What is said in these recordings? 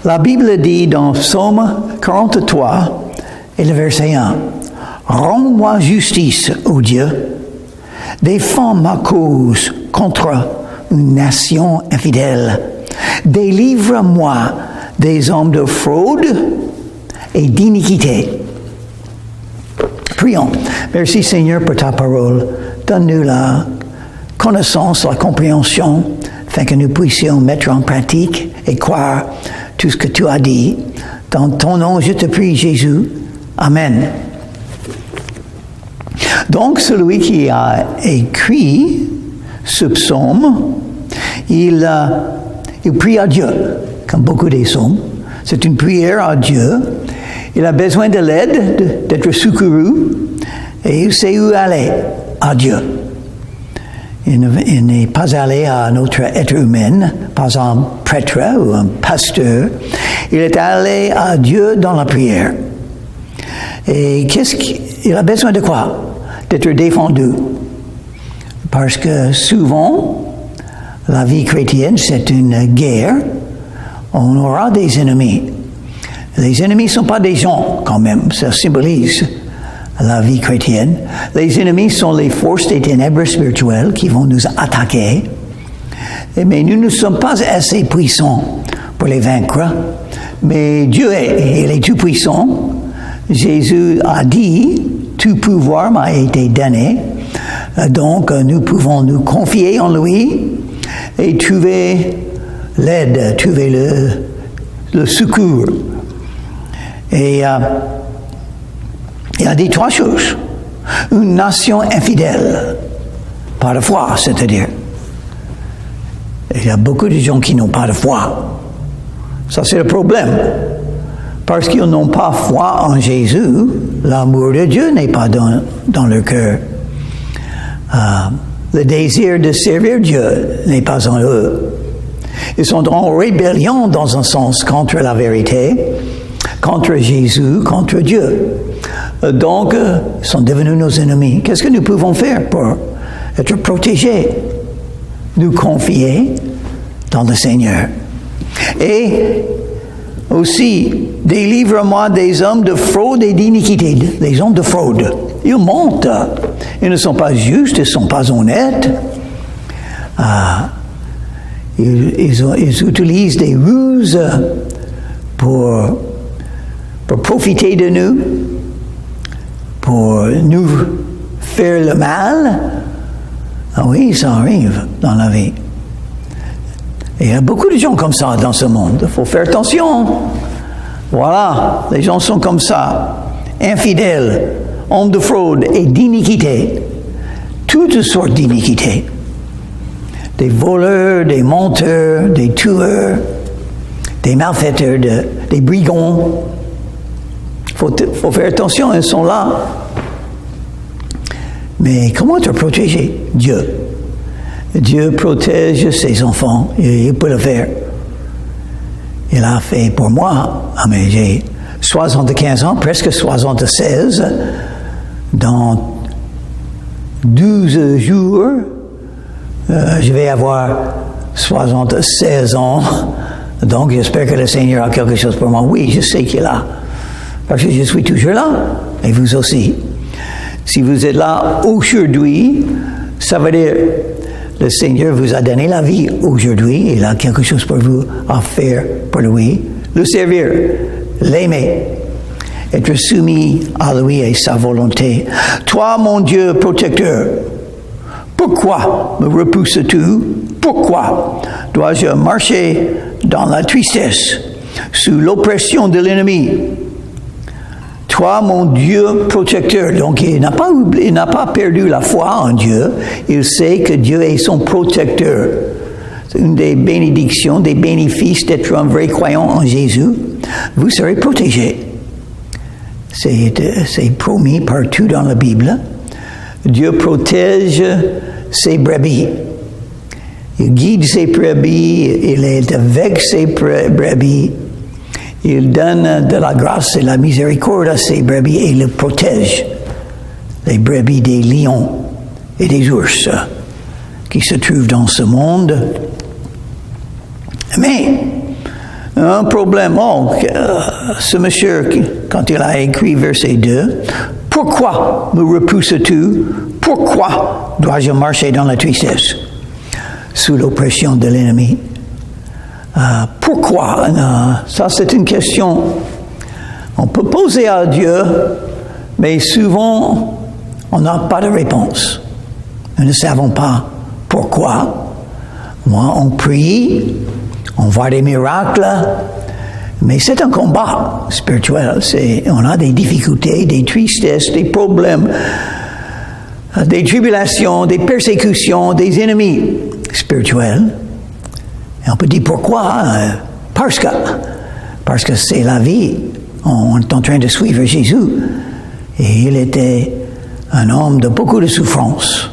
La Bible dit dans Psaume 43 et le verset 1, « Rends-moi justice, ô Dieu, défends ma cause contre une nation infidèle. Délivre-moi des hommes de fraude et d'iniquité. » Prions. Merci Seigneur pour ta parole. Donne-nous la connaissance, la compréhension, afin que nous puissions mettre en pratique et croire tout ce que tu as dit. Dans ton nom, je te prie, Jésus. Amen. Donc, celui qui a écrit ce psaume, il prie à Dieu, comme beaucoup des psaumes. C'est une prière à Dieu. Il a besoin de l'aide, d'être secouru, et il sait où aller, à Dieu. Il n'est pas allé à un autre être humain, pas un prêtre ou un pasteur. Il est allé à Dieu dans la prière. Et il a besoin de quoi? D'être défendu. Parce que souvent, la vie chrétienne, c'est une guerre. On aura des ennemis. Les ennemis ne sont pas des gens, quand même. Ça symbolise la vie chrétienne. Les ennemis sont les forces des ténèbres spirituelles qui vont nous attaquer. Mais nous ne sommes pas assez puissants pour les vaincre. Mais Dieu il est tout puissant. Jésus a dit, tout pouvoir m'a été donné. Donc, nous pouvons nous confier en lui et trouver l'aide, trouver le secours. Et il a dit trois choses. Une nation infidèle, pas de foi, c'est-à-dire. Il y a beaucoup de gens qui n'ont pas de foi. Ça, c'est le problème. Parce qu'ils n'ont pas foi en Jésus, l'amour de Dieu n'est pas dans leur cœur. Le désir de servir Dieu n'est pas en eux. Ils sont en rébellion dans un sens contre la vérité, contre Jésus, contre Dieu. Donc, ils sont devenus nos ennemis. Qu'est-ce que nous pouvons faire pour être protégés? Nous confier dans le Seigneur. Et aussi, délivre-moi des hommes de fraude et d'iniquité. Les hommes de fraude. Ils mentent. Ils ne sont pas justes, ils ne sont pas honnêtes. Ils utilisent des ruses pour profiter de nous, pour nous faire le mal. Ah oui, ça arrive dans la vie. Et il y a beaucoup de gens comme ça dans ce monde. Il faut faire attention. Voilà, les gens sont comme ça, infidèles, hommes de fraude et d'iniquité. Toutes sortes d'iniquités. Des voleurs, des menteurs, des tueurs, des malfaiteurs, des brigands. Faut faire attention, ils sont là. Mais comment te protéger? Dieu. Dieu protège ses enfants. Il peut le faire. Il a fait pour moi. Mais j'ai 75 ans, presque 76. Dans 12 jours, je vais avoir 76 ans. Donc, j'espère que le Seigneur a quelque chose pour moi. Oui, je sais qu'il a. Parce que je suis toujours là. Et vous aussi. Si vous êtes là aujourd'hui, ça veut dire le Seigneur vous a donné la vie aujourd'hui. Il a quelque chose pour vous à faire pour lui. Le servir, l'aimer, être soumis à lui et sa volonté. Toi, mon Dieu protecteur, pourquoi me repousses-tu? Pourquoi dois-je marcher dans la tristesse, sous l'oppression de l'ennemi? Toi, mon Dieu protecteur. Donc, il n'a pas perdu la foi en Dieu. Il sait que Dieu est son protecteur. C'est une des bénédictions, des bénéfices d'être un vrai croyant en Jésus. Vous serez protégés. C'est promis partout dans la Bible. Dieu protège ses brebis. Il guide ses brebis. Il est avec ses brebis. Il donne de la grâce et la miséricorde à ses brebis et les protège. Les brebis des lions et des ours qui se trouvent dans ce monde. Mais Un problème. Oh, ce monsieur, quand il a écrit verset 2, « Pourquoi me repousses-tu? Pourquoi dois-je marcher dans la tristesse? » Sous l'oppression de l'ennemi. Pourquoi? Ça, c'est une question on peut poser à Dieu, mais souvent, on n'a pas de réponse. Nous ne savons pas pourquoi. Moi, on prie, on voit des miracles, mais c'est un combat spirituel. On a des difficultés, des tristesses, des problèmes, des tribulations, des persécutions, des ennemis spirituels. Et on peut dire pourquoi? Parce que c'est la vie. On est en train de suivre Jésus. Et il était un homme de beaucoup de souffrances,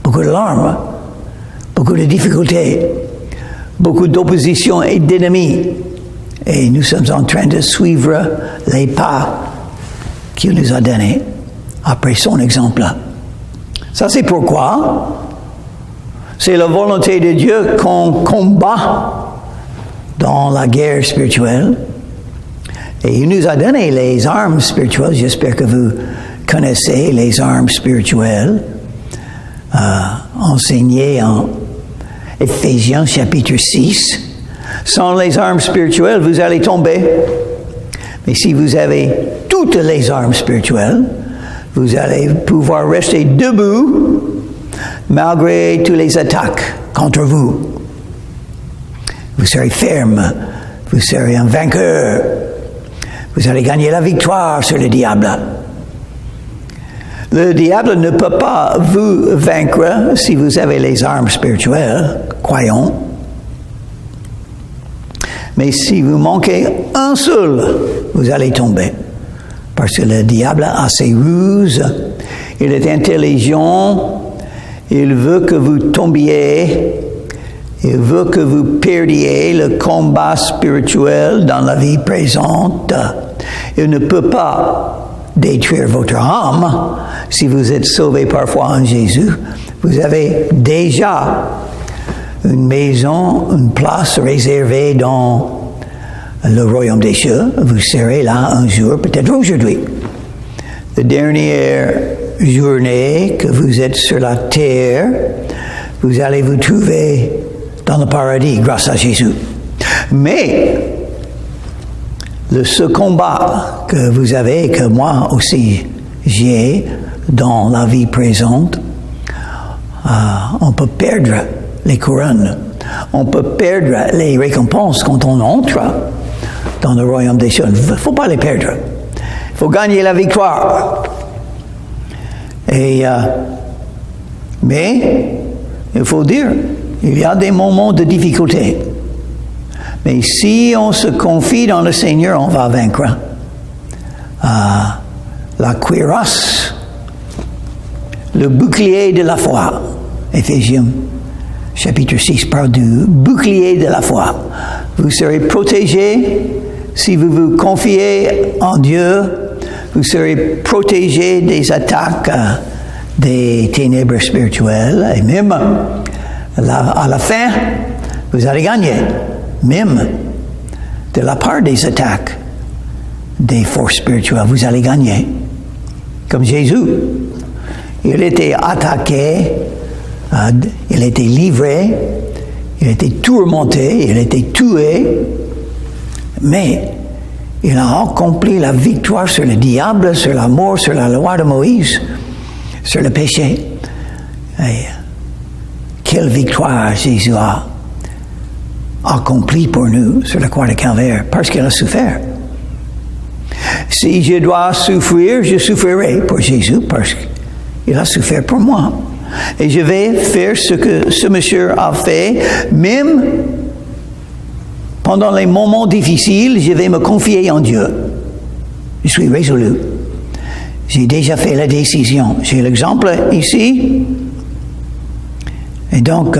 beaucoup de larmes, beaucoup de difficultés, beaucoup d'opposition et d'ennemis. Et nous sommes en train de suivre les pas qu'il nous a donnés après son exemple. Ça, c'est pourquoi c'est la volonté de Dieu qu'on combat dans la guerre spirituelle. Et il nous a donné les armes spirituelles. J'espère que vous connaissez les armes spirituelles enseignées en Éphésiens chapitre 6. Sans les armes spirituelles, vous allez tomber. Mais si vous avez toutes les armes spirituelles, vous allez pouvoir rester debout malgré toutes les attaques contre vous. Vous serez ferme. Vous serez un vainqueur. Vous allez gagner la victoire sur le diable. Le diable ne peut pas vous vaincre si vous avez les armes spirituelles, croyons. Mais si vous manquez un seul, vous allez tomber. Parce que le diable a ses ruses, il est intelligent, il veut que vous tombiez, il veut que vous perdiez le combat spirituel dans la vie présente. Il ne peut pas détruire votre âme si vous êtes sauvé par foi en Jésus. Vous avez déjà une maison, une place réservée dans le royaume des cieux. Vous serez là un jour, peut-être aujourd'hui. La dernière journée que vous êtes sur la terre, vous allez vous trouver dans le paradis grâce à Jésus. Mais ce combat que vous avez, que moi aussi j'ai dans la vie présente, on peut perdre les couronnes, on peut perdre les récompenses quand on entre dans le royaume des cieux. Il ne faut pas les perdre. Il faut gagner la victoire. Mais il faut dire, il y a des moments de difficulté. Mais si on se confie dans le Seigneur, on va vaincre. La cuirasse, le bouclier de la foi. Éphésiens chapitre 6 parle du bouclier de la foi. Vous serez protégés si vous vous confiez en Dieu. Vous serez protégés des attaques des ténèbres spirituelles. Et même à la fin, vous allez gagner. Même de la part des attaques des forces spirituelles, vous allez gagner. Comme Jésus, il était attaqué, il était livré, il était tourmenté, il était tué, mais il a accompli la victoire sur le diable, sur la mort, sur la loi de Moïse, sur le péché. Et quelle victoire Jésus a accompli pour nous sur la croix de Calvaire, parce qu'il a souffert. Si je dois souffrir, je souffrirai pour Jésus, parce qu'il a souffert pour moi. Et je vais faire ce que ce monsieur a fait, même pendant les moments difficiles, je vais me confier en Dieu. Je suis résolu. J'ai déjà fait la décision. J'ai l'exemple ici. Et donc,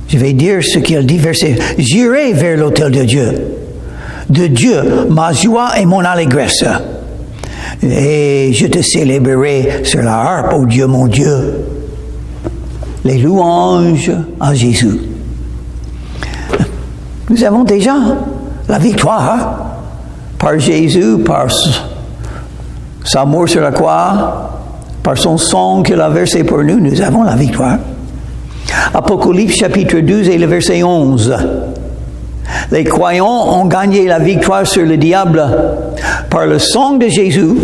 je vais dire ce qu'il dit, verset. J'irai vers l'autel de Dieu. De Dieu, ma joie et mon allégresse. Et je te célébrerai sur la harpe, ô Dieu, mon Dieu. Les louanges à Jésus. Nous avons déjà la victoire par Jésus, par sa mort sur la croix, par son sang qu'il a versé pour nous, nous avons la victoire. Apocalypse chapitre 12 et le verset 11. Les croyants ont gagné la victoire sur le diable par le sang de Jésus,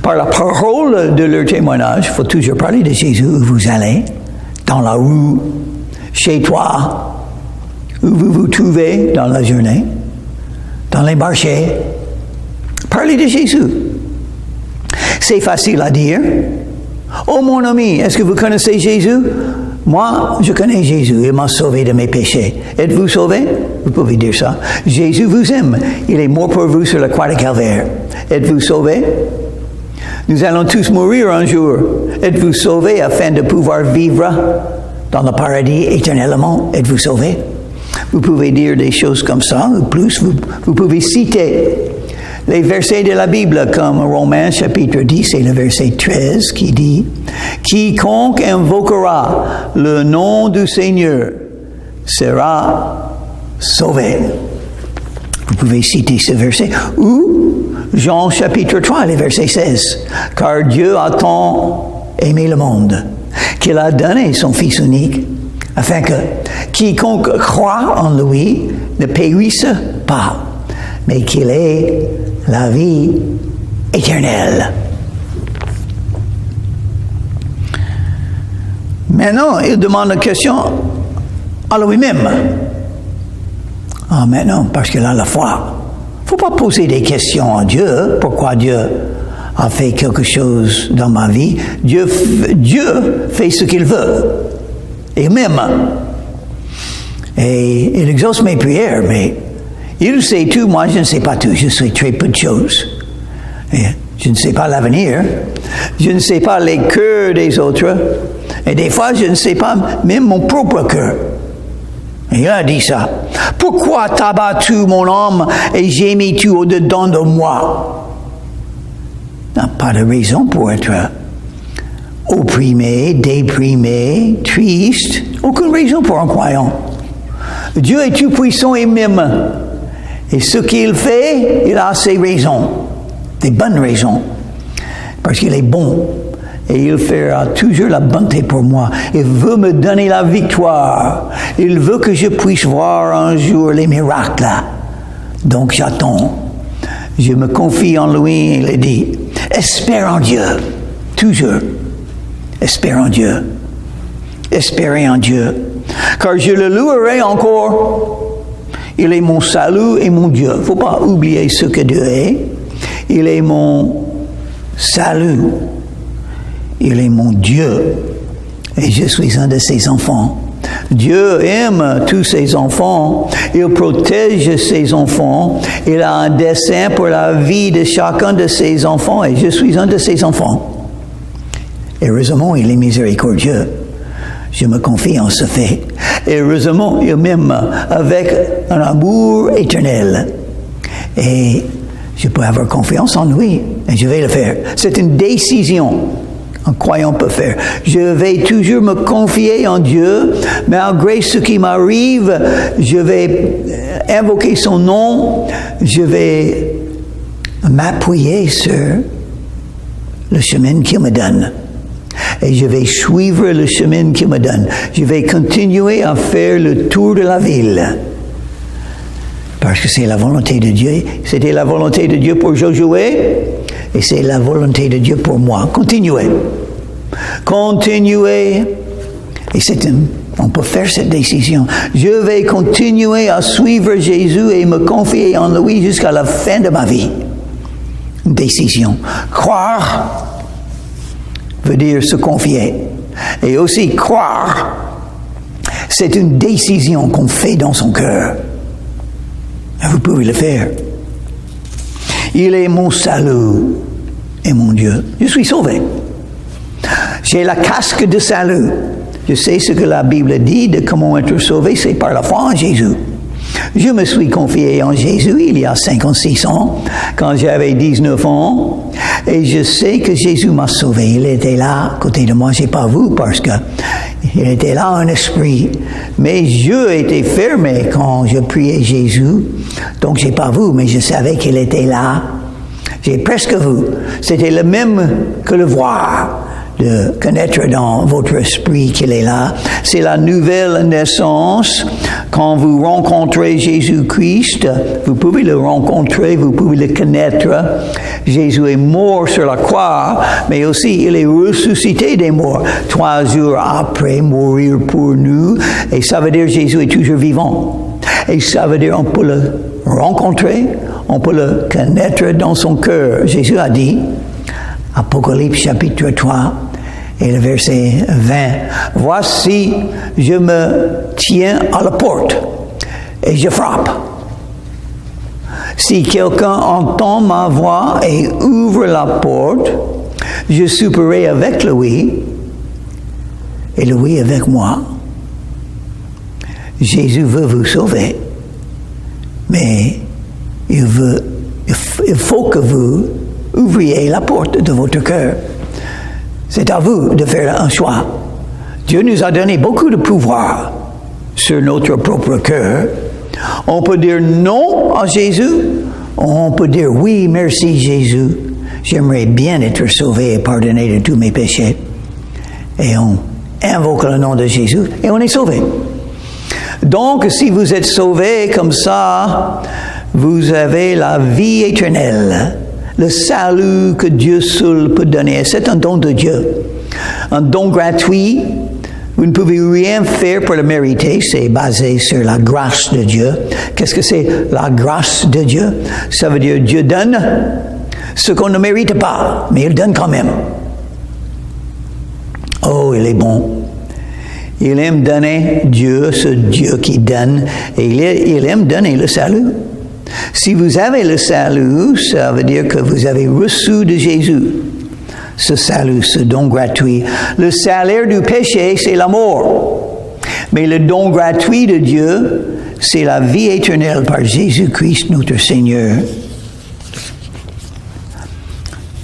par la parole de leur témoignage. Il faut toujours parler de Jésus où vous allez, dans la rue, chez toi, où vous vous trouvez dans la journée, dans les marchés. Parlez de Jésus. C'est facile à dire. Oh mon ami, est-ce que vous connaissez Jésus? Moi, je connais Jésus. Il m'a sauvé de mes péchés. Êtes-vous sauvé? Vous pouvez dire ça. Jésus vous aime. Il est mort pour vous sur la croix de Calvaire. Êtes-vous sauvé? Nous allons tous mourir un jour. Êtes-vous sauvé afin de pouvoir vivre dans le paradis éternellement? Êtes-vous sauvé? Vous pouvez dire des choses comme ça, ou plus. Vous pouvez citer les versets de la Bible, comme Romains chapitre 10 et le verset 13, qui dit « Quiconque invoquera le nom du Seigneur sera sauvé. » Vous pouvez citer ce verset. Ou Jean chapitre 3, le verset 16. « Car Dieu a tant aimé le monde qu'il a donné son Fils unique, afin que quiconque croit en lui ne périsse pas, mais qu'il ait la vie éternelle. » Maintenant, il demande une question à lui-même. Ah, maintenant, parce qu'il a la foi. Il ne faut pas poser des questions à Dieu. Pourquoi Dieu a fait quelque chose dans ma vie? Dieu fait ce qu'il veut. Il m'aime. Et il exauce mes prières, mais il sait tout, moi je ne sais pas tout, je sais très peu de choses. Et je ne sais pas l'avenir, je ne sais pas les cœurs des autres, et des fois je ne sais pas même mon propre cœur. Et il a dit ça. Pourquoi t'as battu mon âme et j'ai mis tout au-dedans de moi? n'a pas de raison pour être opprimé, déprimé, triste. Aucune raison pour un croyant. Dieu est tout puissant et même. Et ce qu'il fait, il a ses raisons, des bonnes raisons, parce qu'il est bon. Et il fera toujours la bonté pour moi. Il veut me donner la victoire. Il veut que je puisse voir un jour les miracles. Donc j'attends. Je me confie en lui. Il a dit, espère en Dieu. Toujours. Espère en Dieu. Espérez en Dieu. Car je le louerai encore. Il est mon salut et mon Dieu. Il ne faut pas oublier ce que Dieu est. Il est mon salut. Il est mon Dieu et je suis un de ses enfants. Dieu aime tous ses enfants. Il protège ses enfants. Il a un dessein pour la vie de chacun de ses enfants et je suis un de ses enfants. Heureusement, il est miséricordieux. Je me confie en ce fait. Et heureusement, il m'aime avec un amour éternel. Et je peux avoir confiance en lui et je vais le faire. C'est une décision. Un croyant peut faire. Je vais toujours me confier en Dieu, malgré ce qui m'arrive. Je vais invoquer son nom. Je vais m'appuyer sur le chemin qu'il me donne. Et je vais suivre le chemin qu'il me donne. Je vais continuer à faire le tour de la ville. Parce que c'est la volonté de Dieu. C'était la volonté de Dieu pour Josué. Et c'est la volonté de Dieu pour moi. Continuez. Continuez. Et on peut faire cette décision. Je vais continuer à suivre Jésus et me confier en lui jusqu'à la fin de ma vie. Une décision. Croire veut dire se confier. Et aussi croire, c'est une décision qu'on fait dans son cœur. Et vous pouvez le faire. Il est mon salut et mon Dieu. Je suis sauvé. J'ai la casque de salut. Je sais ce que la Bible dit de comment être sauvé, c'est par la foi en Jésus. Je me suis confié en Jésus il y a 56 ans, quand j'avais 19 ans, et je sais que Jésus m'a sauvé. Il était là, à côté de moi, je n'ai pas vu, parce que Il était là en esprit. Mes yeux étaient fermés quand je priais Jésus. Donc, j'ai pas vu, mais je savais qu'il était là. J'ai presque vu. C'était le même que le voir, de connaître dans votre esprit qu'il est là. C'est la nouvelle naissance. Quand vous rencontrez Jésus-Christ, vous pouvez le rencontrer, vous pouvez le connaître. Jésus est mort sur la croix, mais aussi il est ressuscité des morts 3 jours après mourir pour nous. Et ça veut dire Jésus est toujours vivant. Et ça veut dire on peut le rencontrer, on peut le connaître dans son cœur. Jésus a dit, Apocalypse chapitre 3, et le verset 20, « Voici, je me tiens à la porte et je frappe. Si quelqu'un entend ma voix et ouvre la porte, je souperai avec lui et lui avec moi. » Jésus veut vous sauver, mais il faut que vous ouvriez la porte de votre cœur. C'est à vous de faire un choix. Dieu nous a donné beaucoup de pouvoir sur notre propre cœur. On peut dire non à Jésus, on peut dire oui, merci Jésus. J'aimerais bien être sauvé et pardonné de tous mes péchés. Et on invoque le nom de Jésus et on est sauvé. Donc, si vous êtes sauvé comme ça, vous avez la vie éternelle. Le salut que Dieu seul peut donner, c'est un don de Dieu. Un don gratuit. Vous ne pouvez rien faire pour le mériter. C'est basé sur la grâce de Dieu. Qu'est-ce que c'est la grâce de Dieu? Ça veut dire Dieu donne ce qu'on ne mérite pas, mais il donne quand même. Oh, il est bon. Il aime donner Dieu, ce Dieu qui donne, et il aime donner le salut. Si vous avez le salut, ça veut dire que vous avez reçu de Jésus ce salut, ce don gratuit. Le salaire du péché, c'est la mort. Mais le don gratuit de Dieu, c'est la vie éternelle par Jésus-Christ, notre Seigneur.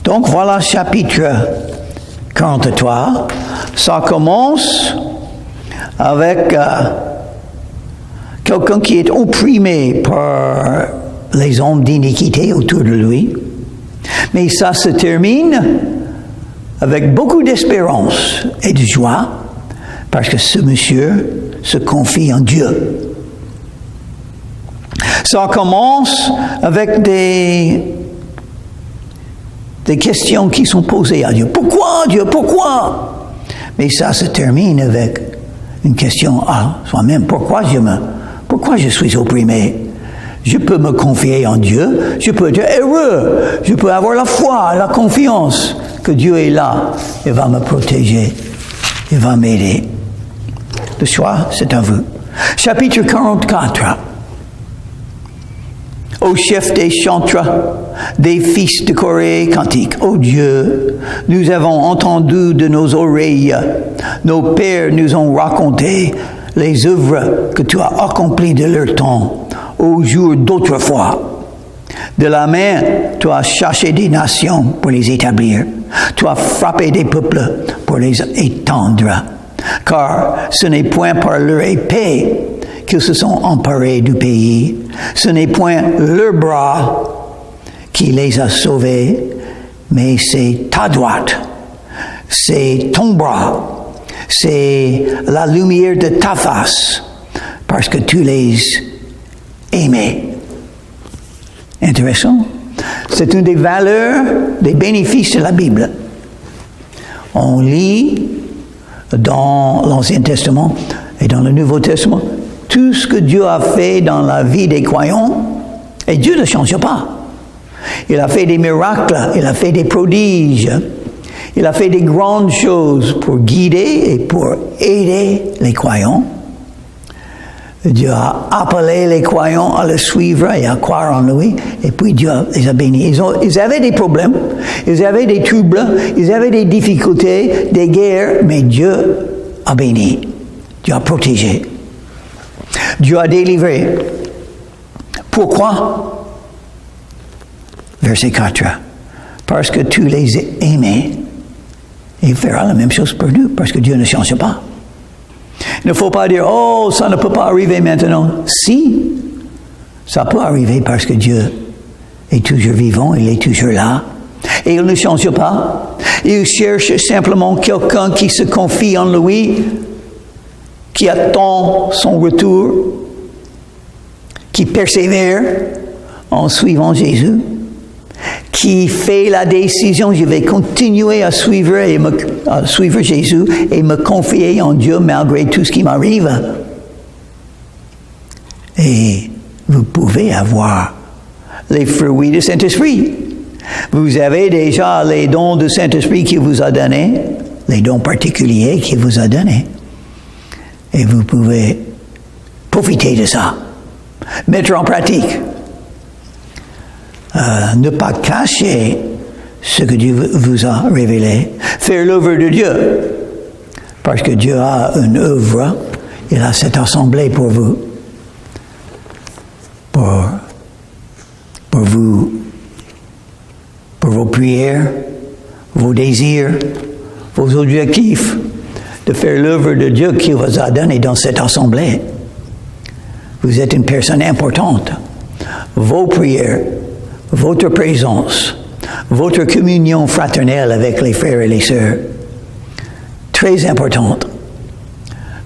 Donc voilà, chapitre 43. Ça commence avec quelqu'un qui est opprimé par les hommes d'iniquité autour de lui. Mais ça se termine avec beaucoup d'espérance et de joie, parce que ce monsieur se confie en Dieu. Ça commence avec des questions qui sont posées à Dieu. Pourquoi Dieu? Pourquoi? Mais ça se termine avec une question à soi-même. Pourquoi je suis opprimé? Je peux me confier en Dieu, je peux être heureux, je peux avoir la foi, la confiance que Dieu est là, il va me protéger, il va m'aider. Le choix, c'est à vous. Chapitre 44. Au chef des chantres, des fils de Corée, cantique. Ô Dieu, nous avons entendu de nos oreilles, nos pères nous ont raconté les œuvres que tu as accomplies de leur temps, au jour d'autrefois. De la main, tu as chassé des nations pour les établir. Tu as frappé des peuples pour les étendre. Car ce n'est point par leur épée qu'ils se sont emparés du pays. Ce n'est point leur bras qui les a sauvés, mais c'est ta droite, c'est ton bras, c'est la lumière de ta face, parce que tu les aimais. Intéressant. C'est une des valeurs, des bénéfices de la Bible. On lit dans l'Ancien Testament et dans le Nouveau Testament tout ce que Dieu a fait dans la vie des croyants, et Dieu ne change pas. Il a fait des miracles, il a fait des prodiges, il a fait des grandes choses pour guider et pour aider les croyants. Dieu a appelé les croyants à le suivre et à croire en lui, et puis Dieu les a bénis. Ils avaient des problèmes, ils avaient des troubles, ils avaient des difficultés, des guerres, mais Dieu a béni, Dieu a protégé, Dieu a délivré. Pourquoi? Verset 4. Parce que tu les aimais, et il fera la même chose pour nous, parce que Dieu ne change pas. Il ne faut pas dire, oh, ça ne peut pas arriver maintenant. Si, ça peut arriver parce que Dieu est toujours vivant, il est toujours là. Et il ne change pas. Il cherche simplement quelqu'un qui se confie en lui, qui attend son retour, qui persévère en suivant Jésus, qui fait la décision, je vais continuer à suivre Jésus et me confier en Dieu malgré tout ce qui m'arrive. Et vous pouvez avoir les fruits du Saint-Esprit. Vous avez déjà les dons du Saint-Esprit qu'il vous a donnés, les dons particuliers qu'il vous a donnés. Et vous pouvez profiter de ça, mettre en pratique. Ne pas cacher ce que Dieu vous a révélé, faire l'œuvre de Dieu, parce que Dieu a une œuvre, il a cette assemblée pour vous, pour vos prières, vos désirs, vos objectifs, de faire l'œuvre de Dieu qu'il vous a donné dans cette assemblée. Vous êtes une personne importante. Vos prières, votre présence, votre communion fraternelle avec les frères et les sœurs, très importante.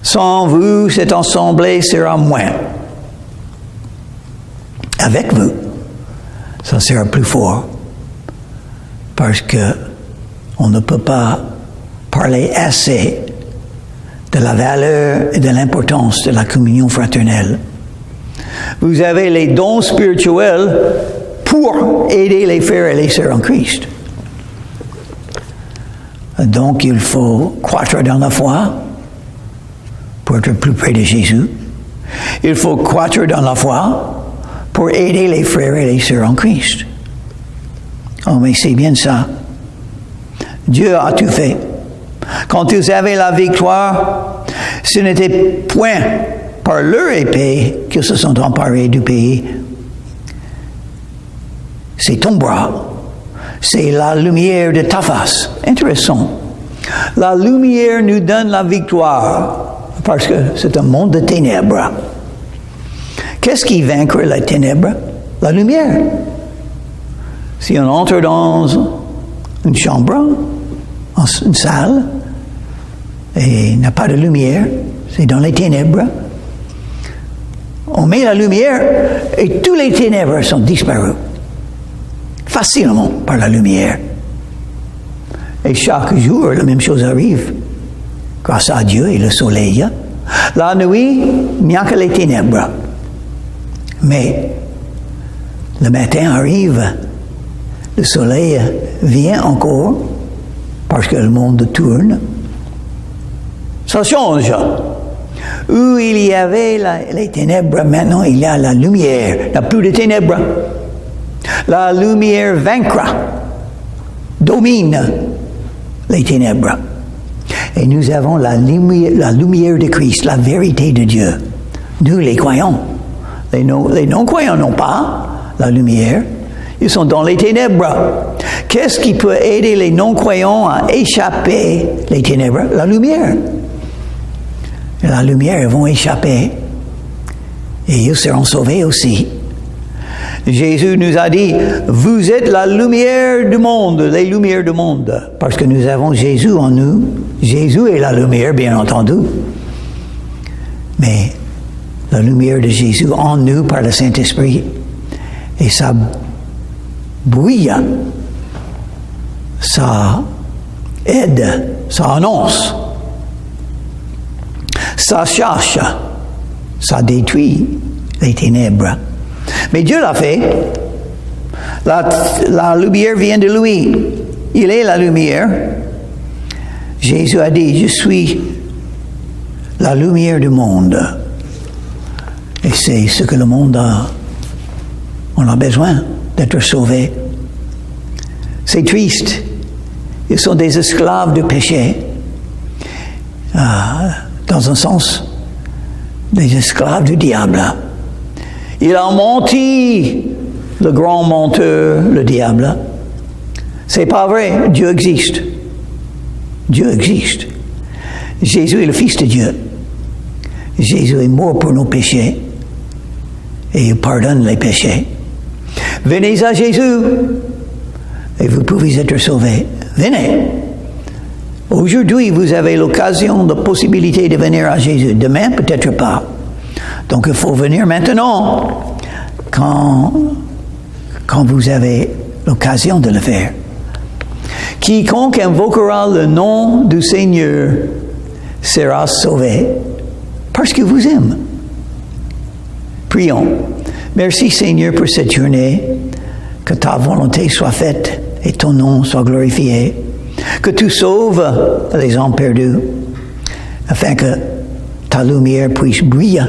Sans vous, cette assemblée sera moins. Avec vous, ça sera plus fort. Parce que on ne peut pas parler assez de la valeur et de l'importance de la communion fraternelle. Vous avez les dons spirituels pour aider les frères et les sœurs en Christ. Donc, il faut croître dans la foi pour être plus près de Jésus. Il faut croître dans la foi pour aider les frères et les sœurs en Christ. Oh, mais c'est bien ça. Dieu a tout fait. Quand vous avez la victoire, ce n'était point par leur épée qu'ils se sont emparés du pays. C'est ton bras. C'est la lumière de ta face. Intéressant. La lumière nous donne la victoire parce que c'est un monde de ténèbres. Qu'est-ce qui vaincra les ténèbres? La lumière. Si on entre dans une chambre, une salle, et il n'y a pas de lumière, c'est dans les ténèbres, on met la lumière et tous les ténèbres sont disparus. Facilement par la lumière. Et chaque jour, la même chose arrive. Grâce à Dieu et le soleil. La nuit, il n'y a que les ténèbres. Mais le matin arrive, le soleil vient encore parce que le monde tourne. Ça change. Où il y avait les ténèbres, maintenant il y a la lumière. Il n'y a plus de ténèbres. La lumière vaincra, domine les ténèbres. Et nous avons la lumière de Christ, la vérité de Dieu. Nous, les croyants. Les non-croyants n'ont pas la lumière. Ils sont dans les ténèbres. Qu'est-ce qui peut aider les non-croyants à échapper les ténèbres? La lumière. Et la lumière, ils vont échapper. Et ils seront sauvés aussi. Jésus nous a dit, vous êtes la lumière du monde, les lumières du monde. Parce que nous avons Jésus en nous. Jésus est la lumière, bien entendu. Mais la lumière de Jésus en nous par le Saint-Esprit. Et ça brille. Ça aide. Ça annonce. Ça cherche. Ça détruit les ténèbres. Mais Dieu l'a fait. La lumière vient de lui. Il est la lumière. Jésus a dit, je suis la lumière du monde. Et c'est ce que le monde a. On a besoin d'être sauvé. C'est triste. Ils sont des esclaves du péché. Dans un sens, des esclaves du diable. Il a menti, le grand menteur, le diable. C'est pas vrai, Dieu existe. Dieu existe. Jésus est le Fils de Dieu. Jésus est mort pour nos péchés et il pardonne les péchés. Venez à Jésus et vous pouvez être sauvés. Venez. Aujourd'hui, vous avez l'occasion, la possibilité de venir à Jésus. Demain, peut-être pas. Donc, il faut venir maintenant quand vous avez l'occasion de le faire. Quiconque invoquera le nom du Seigneur sera sauvé parce qu'il vous aime. Prions. Merci Seigneur pour cette journée. Que ta volonté soit faite et ton nom soit glorifié. Que tu sauves les âmes perdues afin que ta lumière puisse briller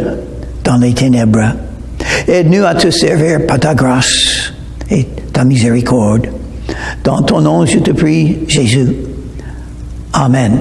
dans les ténèbres. Aide-nous à te servir par ta grâce et ta miséricorde. Dans ton nom, je te prie, Jésus. Amen.